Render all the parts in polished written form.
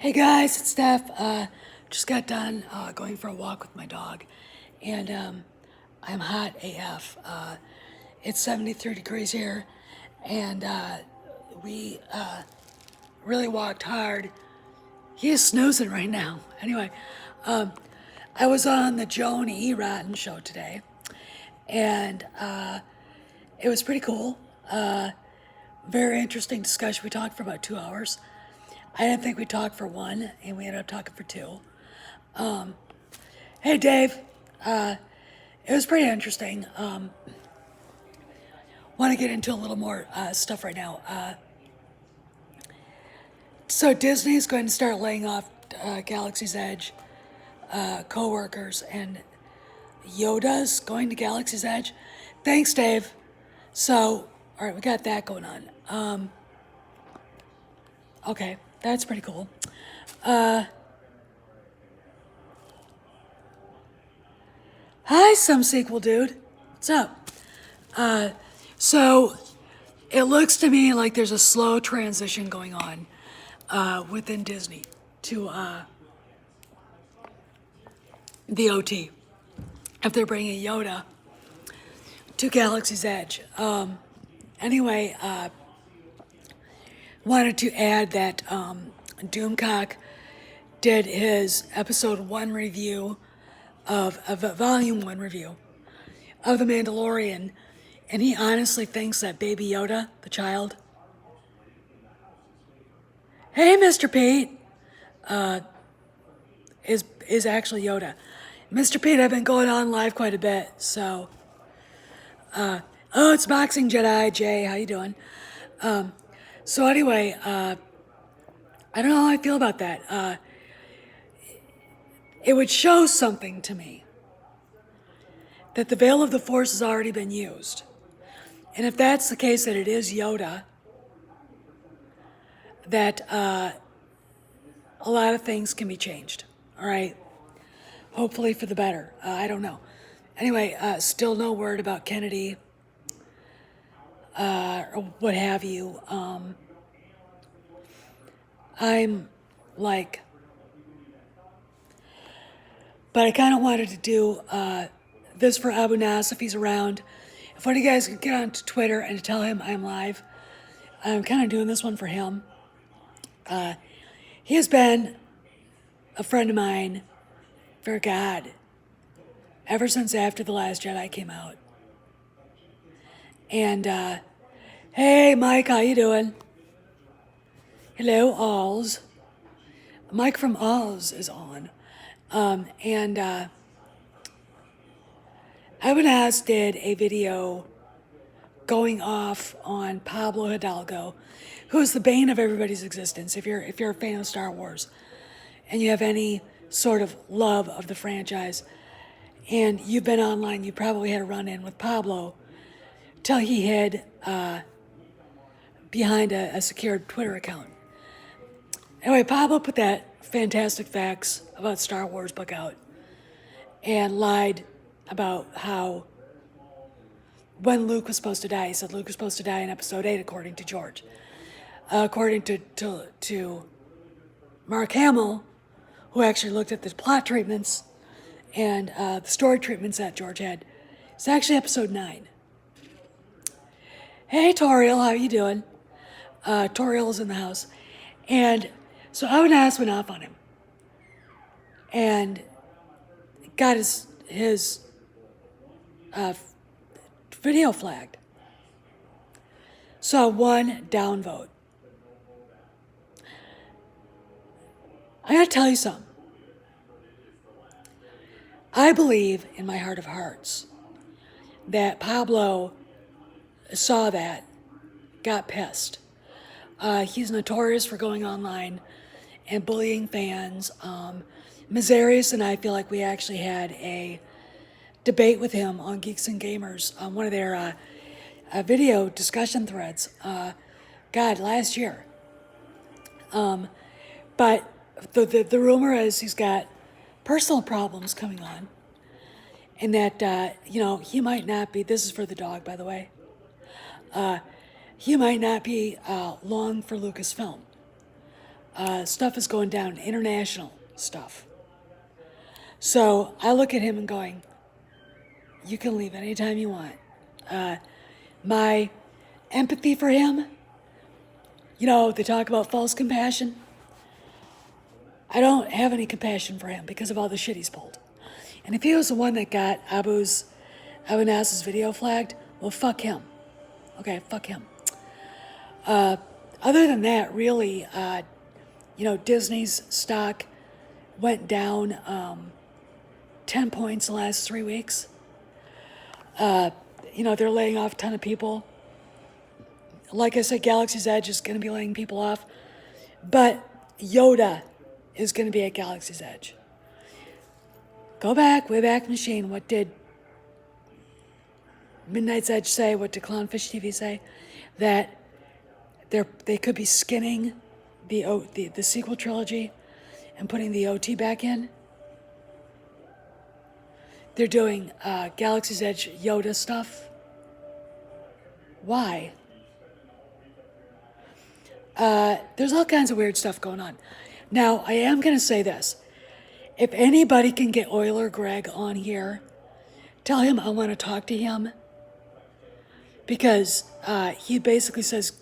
Hey guys, it's Steph. Just got done going for a walk with my dog, and I'm hot AF. It's 73 degrees here, and we really walked hard. He is snoozing right now. Anyway, I was on the Joan E. Rotten show today, and it was pretty cool. Very interesting discussion. We talked for about 2 hours. I didn't think we'd talk for one, and we ended up talking for two. Hey, Dave. It was pretty interesting. Want to get into a little more stuff right now. So Disney's going to start laying off Galaxy's Edge co-workers, and Yoda's going to Galaxy's Edge. Thanks, Dave. So, all right, we got that going on. Okay, that's pretty cool. Hi, some sequel dude. What's up? So it looks to me like there's a slow transition going on within Disney to the OT. If they're bringing Yoda to Galaxy's Edge. Anyway, wanted to add that Doomcock did his episode 1 review of volume 1 review of The Mandalorian, and he honestly thinks that Baby Yoda, the child, hey, Mr. Pete, is actually Yoda. Mr. Pete, I've been going on live quite a bit, so. Oh, it's Boxing Jedi, Jay, how you doing? So anyway, I don't know how I feel about that. It would show something to me that the veil of the Force has already been used. And if that's the case, that it is Yoda, that a lot of things can be changed, all right? Hopefully for the better. I don't know. Anyway, still no word about Kennedy or what have you. I'm like, but I kind of wanted to do this for Abu Nas if he's around. If one of you guys could get on to Twitter and tell him I'm live, I'm kind of doing this one for him. He has been a friend of mine for God ever since after The Last Jedi came out. And hey, Mike, how you doing? Hello, Alls. Mike from Alls is on. And Evanaz did a video going off on Pablo Hidalgo, who is the bane of everybody's existence. If you're a fan of Star Wars and you have any sort of love of the franchise, and you've been online, you probably had a run-in with Pablo till he hid behind a secured Twitter account. Anyway, Pablo put that Fantastic Facts about Star Wars book out and lied about how when Luke was supposed to die. He said Luke was supposed to die in episode 8, according to George. According to Mark Hamill, who actually looked at the plot treatments and the story treatments that George had, it's actually episode 9. Hey, Toriel, how you doing? Toriel is in the house. And so Owen Ass went off on him and got his video flagged. So 1 downvote. I gotta tell you something. I believe in my heart of hearts that Pablo saw that, got pissed. He's notorious for going online and bullying fans. Mazarius and I feel like we actually had a debate with him on Geeks and Gamers on one of their video discussion threads, last year. But the rumor is he's got personal problems coming on, and that, he might not be, this is for the dog, by the way, he might not be long for Lucasfilm. stuff is going down, international stuff. So I look at him and going, you can leave anytime you want. My empathy for him, they talk about false compassion. I don't have any compassion for him because of all the shit he's pulled. And if he was the one that got Abu Nasser's video flagged, well, fuck him. Okay, fuck him. Other than that, really, Disney's stock went down 10 points in the last 3 weeks. They're laying off a ton of people. Like I said, Galaxy's Edge is going to be laying people off. But Yoda is going to be at Galaxy's Edge. Go back, way back machine. What did Midnight's Edge say? What did Clownfish TV say? That they could be skinning the sequel trilogy and putting the OT back in. They're doing Galaxy's Edge Yoda stuff. Why? There's all kinds of weird stuff going on. Now, I am going to say this. If anybody can get Euler Greg on here, tell him I want to talk to him. Because he basically says,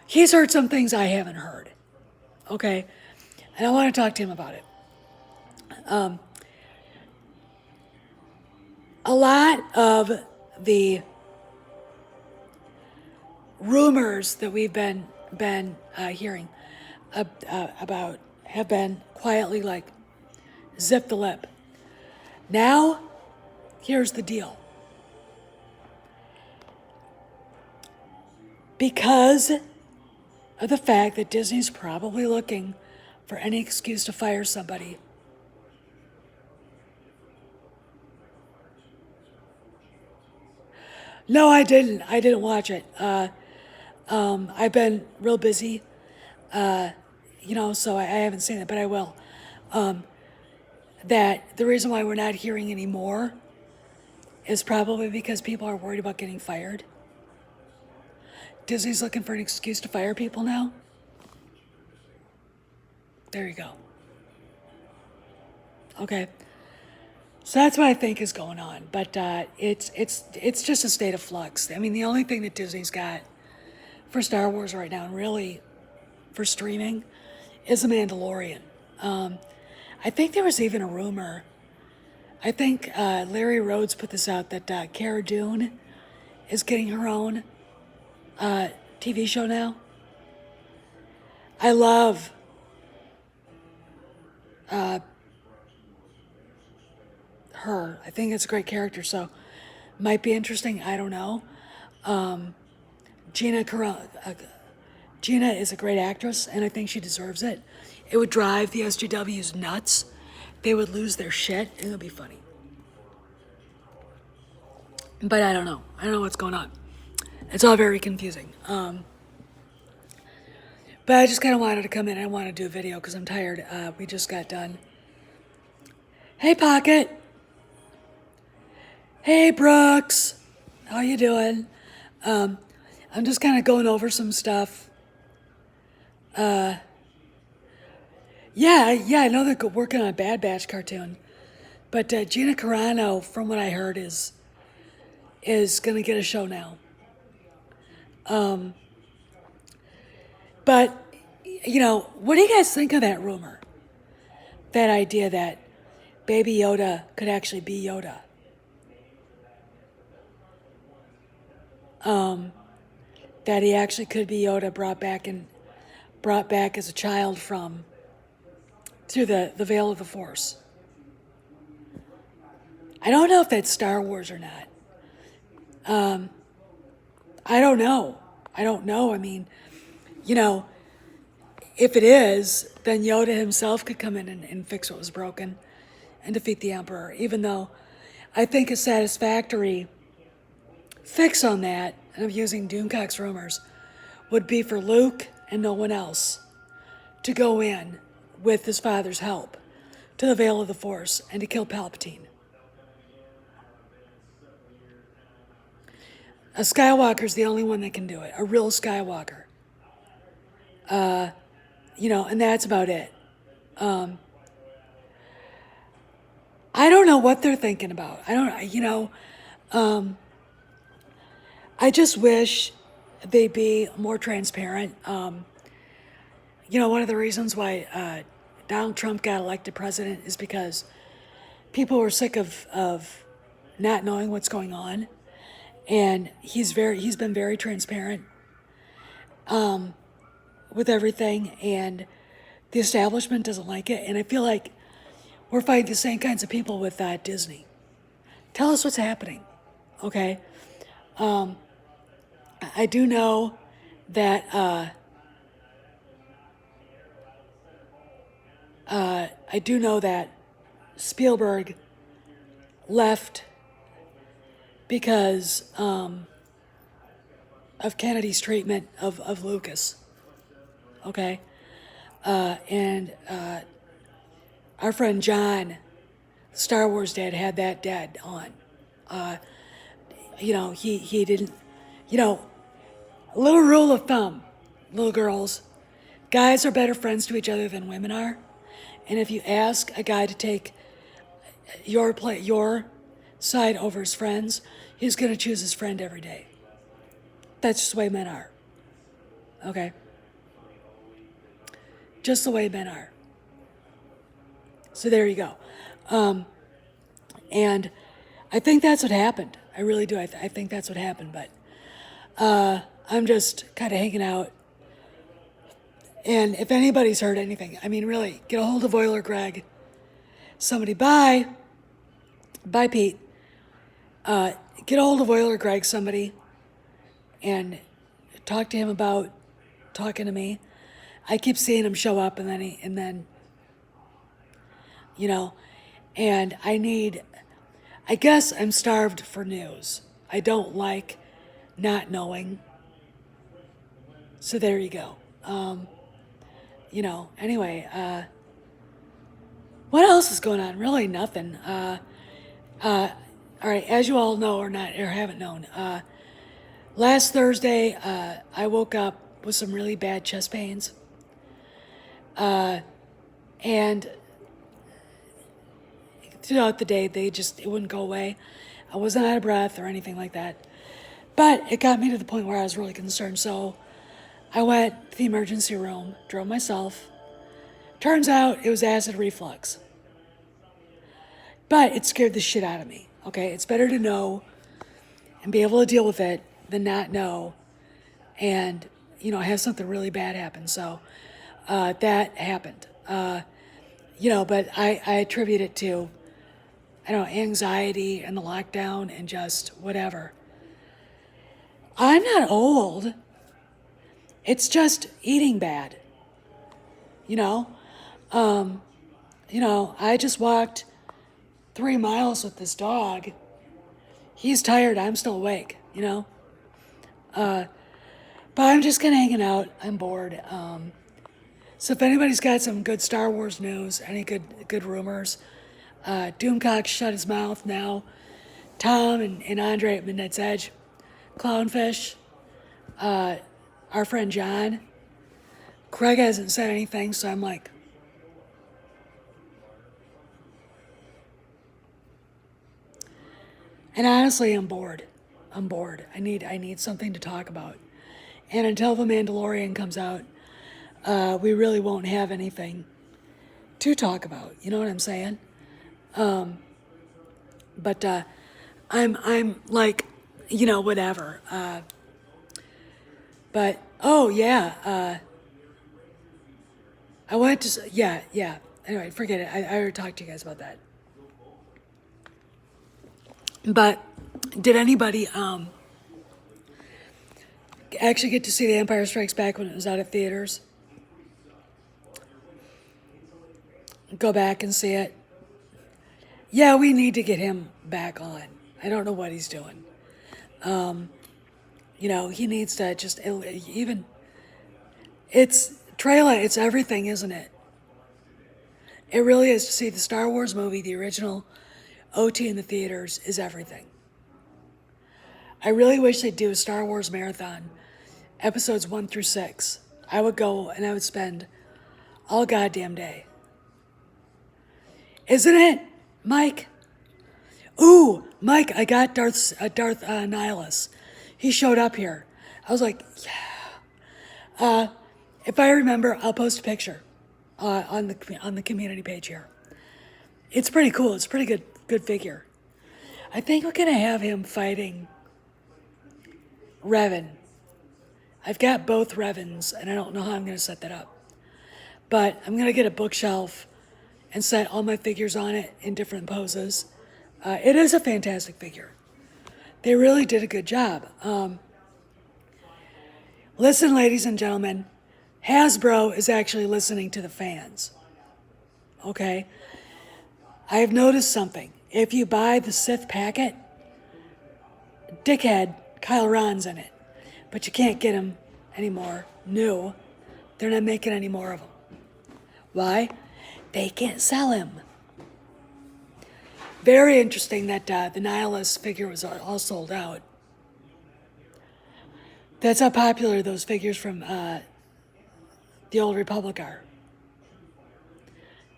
he's heard some things I haven't heard. Okay? And I want to talk to him about it. A lot of the rumors that we've been hearing about have been quietly like zip the lip. Now, here's the deal. Because of the fact that Disney's probably looking for any excuse to fire somebody, no, I didn't. I didn't watch it. I've been real busy, so I haven't seen it, but I will. That the reason why we're not hearing any more is probably because people are worried about getting fired. Disney's looking for an excuse to fire people now. There you go. Okay. So that's what I think is going on, but it's just a state of flux. The only thing that Disney's got for Star Wars right now, and really for streaming, is The Mandalorian. I think there was even a rumor. I think Larry Rhodes put this out that Cara Dune is getting her own TV show now. I love her. I think it's a great character, so might be interesting. I don't know. Gina is a great actress, and I think she deserves it. It would drive the SJWs nuts. They would lose their shit, and it would be funny. But I don't know. I don't know what's going on. It's all very confusing. But I just kind of wanted to come in. I want to do a video because I'm tired. We just got done. Hey, Pocket. Hey, Brooks. How you doing? I'm just kind of going over some stuff. Yeah, I know they're working on a Bad Batch cartoon. But Gina Carano, from what I heard, is going to get a show now. But, what do you guys think of that rumor? That idea that Baby Yoda could actually be Yoda? That he actually could be Yoda brought back as a child through the veil of the Force. I don't know if that's Star Wars or not. I don't know. If it is, then Yoda himself could come in and fix what was broken and defeat the Emperor, even though I think a satisfactory fix on that, and I'm using Doomcock's rumors, would be for Luke and no one else to go in with his father's help to the Veil of the Force and to kill Palpatine. A Skywalker's the only one that can do it, a real Skywalker. and that's about it. I don't know what they're thinking about. I don't, I just wish they'd be more transparent. One of the reasons why Donald Trump got elected president is because people were sick of not knowing what's going on, and he's been very transparent with everything, and the establishment doesn't like it, and I feel like we're fighting the same kinds of people with Disney. Tell us what's happening, okay? I do know that Spielberg left because of Kennedy's treatment of Lucas. Okay, and our friend John, Star Wars dad, had that dad on. He didn't. A little rule of thumb, little girls, guys are better friends to each other than women are. And if you ask a guy to take your side over his friends, he's going to choose his friend every day. That's just the way men are. Okay? Just the way men are. So there you go. And I think that's what happened. I really do. I think that's what happened. But I'm just kind of hanging out. And if anybody's heard anything, I mean, really, get a hold of Euler Greg. Somebody, bye, Pete. Get a hold of Euler Greg, somebody, and talk to him about talking to me. I keep seeing him show up, and then and I guess I'm starved for news. I don't like not knowing. So there you go. Anyway, what else is going on? Really nothing. All right, as you all know or haven't known, last Thursday, I woke up with some really bad chest pains. And throughout the day, it wouldn't go away. I wasn't out of breath or anything like that. But it got me to the point where I was really concerned. So I went to the emergency room, drove myself. Turns out it was acid reflux. But it scared the shit out of me. Okay, it's better to know and be able to deal with it than not know and, have something really bad happen. So that happened. But I attribute it to, anxiety and the lockdown and just whatever. I'm not old. It's just eating bad. I just walked 3 miles with this dog. He's tired. I'm still awake, But I'm just kind of hanging out. I'm bored. So if anybody's got some good Star Wars news, any good rumors, Doomcock shut his mouth now. Tom and Andre at Midnight's Edge, Clownfish, our friend John. Craig hasn't said anything, so I'm like, and honestly, I'm bored. I need something to talk about. And until The Mandalorian comes out, we really won't have anything to talk about. You know what I'm saying? But I'm like, whatever. But oh yeah, I wanted to yeah. Anyway, forget it. I already talked to you guys about that. But did anybody actually get to see The Empire Strikes Back when it was out at theaters? Go back and see it. Yeah, we need to get him back on. I don't know what he's doing. He needs to just even. It's Trailer. It's everything, isn't it? It really is. To see the Star Wars movie, the original OT in the theaters, is everything. I really wish they'd do a Star Wars marathon, episodes 1 through 6. I would go and I would spend all goddamn day. Isn't it, Mike? Ooh, Mike, I got Darth Nihilus. He showed up here. I was like, yeah. If I remember, I'll post a picture on the community page here. It's pretty cool. It's a pretty good figure. I think we're gonna have him fighting Revan. I've got both Revans, and I don't know how I'm gonna set that up. But I'm gonna get a bookshelf and set all my figures on it in different poses. It is a fantastic figure. They really did a good job. Listen, ladies and gentlemen, Hasbro is actually listening to the fans. Okay? I have noticed something. If you buy the Sith packet, dickhead Kyle Ron's in it. But you can't get him anymore. No. They're not making any more of them. Why? They can't sell him. Very interesting that the Nihilus figure was all sold out. That's how popular those figures from the Old Republic are.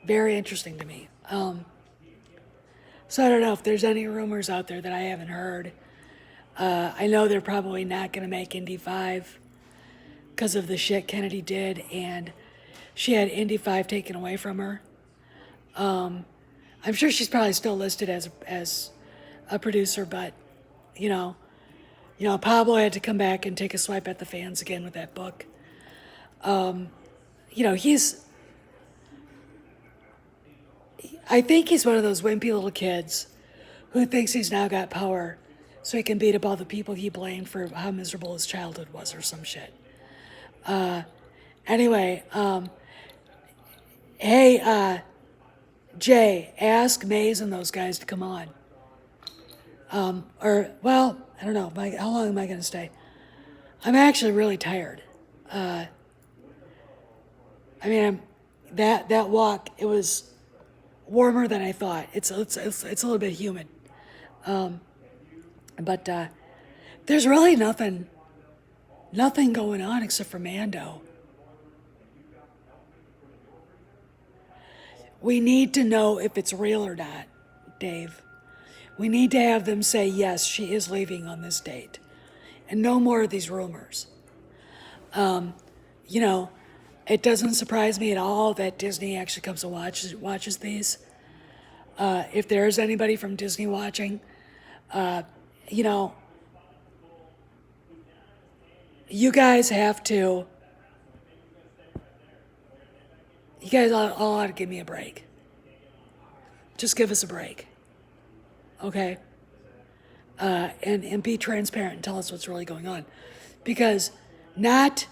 Very interesting to me. So I don't know if there's any rumors out there that I haven't heard. I know they're probably not going to make Indy 5 because of the shit Kennedy did, and she had Indy 5 taken away from her. I'm sure she's probably still listed as a producer, but you know, Pablo had to come back and take a swipe at the fans again with that book. I think he's one of those wimpy little kids who thinks he's now got power so he can beat up all the people he blamed for how miserable his childhood was or some shit. Anyway, hey, Jay, ask Maze and those guys to come on. Well, I don't know. How long am I going to stay? I'm actually really tired. That walk, it was warmer than I thought. It's a little bit humid. But there's really nothing going on except for Mando. We need to know if it's real or not, Dave. We need to have them say, yes, she is leaving on this date. And no more of these rumors. It doesn't surprise me at all that Disney actually comes and watches these. If there is anybody from Disney watching, you guys have to, you guys all ought to give me a break. Just give us a break. Okay? And be transparent and tell us what's really going on. Because not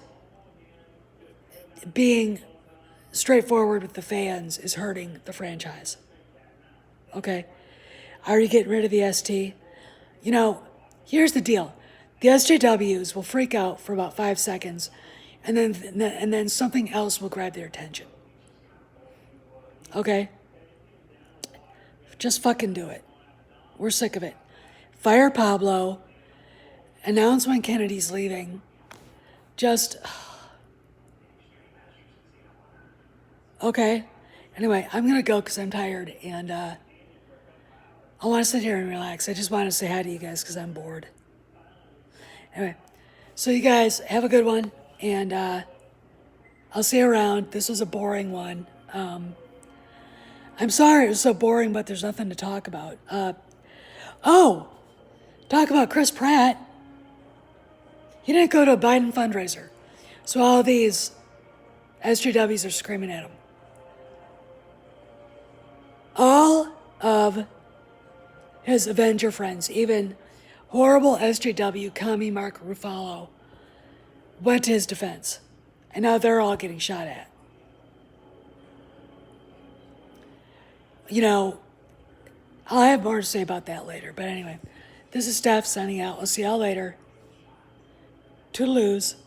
being straightforward with the fans is hurting the franchise. Okay? Are you getting rid of the ST? Here's the deal. The SJWs will freak out for about 5 seconds, and then something else will grab their attention. Okay? Just fucking do it. We're sick of it. Fire Pablo. Announce when Kennedy's leaving. Just... Okay. Anyway, I'm going to go because I'm tired, and I want to sit here and relax. I just want to say hi to you guys because I'm bored. Anyway, so you guys have a good one, and I'll see you around. This was a boring one. I'm sorry it was so boring, but there's nothing to talk about. Talk about Chris Pratt. He didn't go to a Biden fundraiser, so all these SJWs are screaming at him. All of his Avenger friends, even horrible SJW commie Mark Ruffalo, went to his defense. And now they're all getting shot at. I'll have more to say about that later. But anyway, this is Steph signing out. I'll see y'all later. Toodaloos.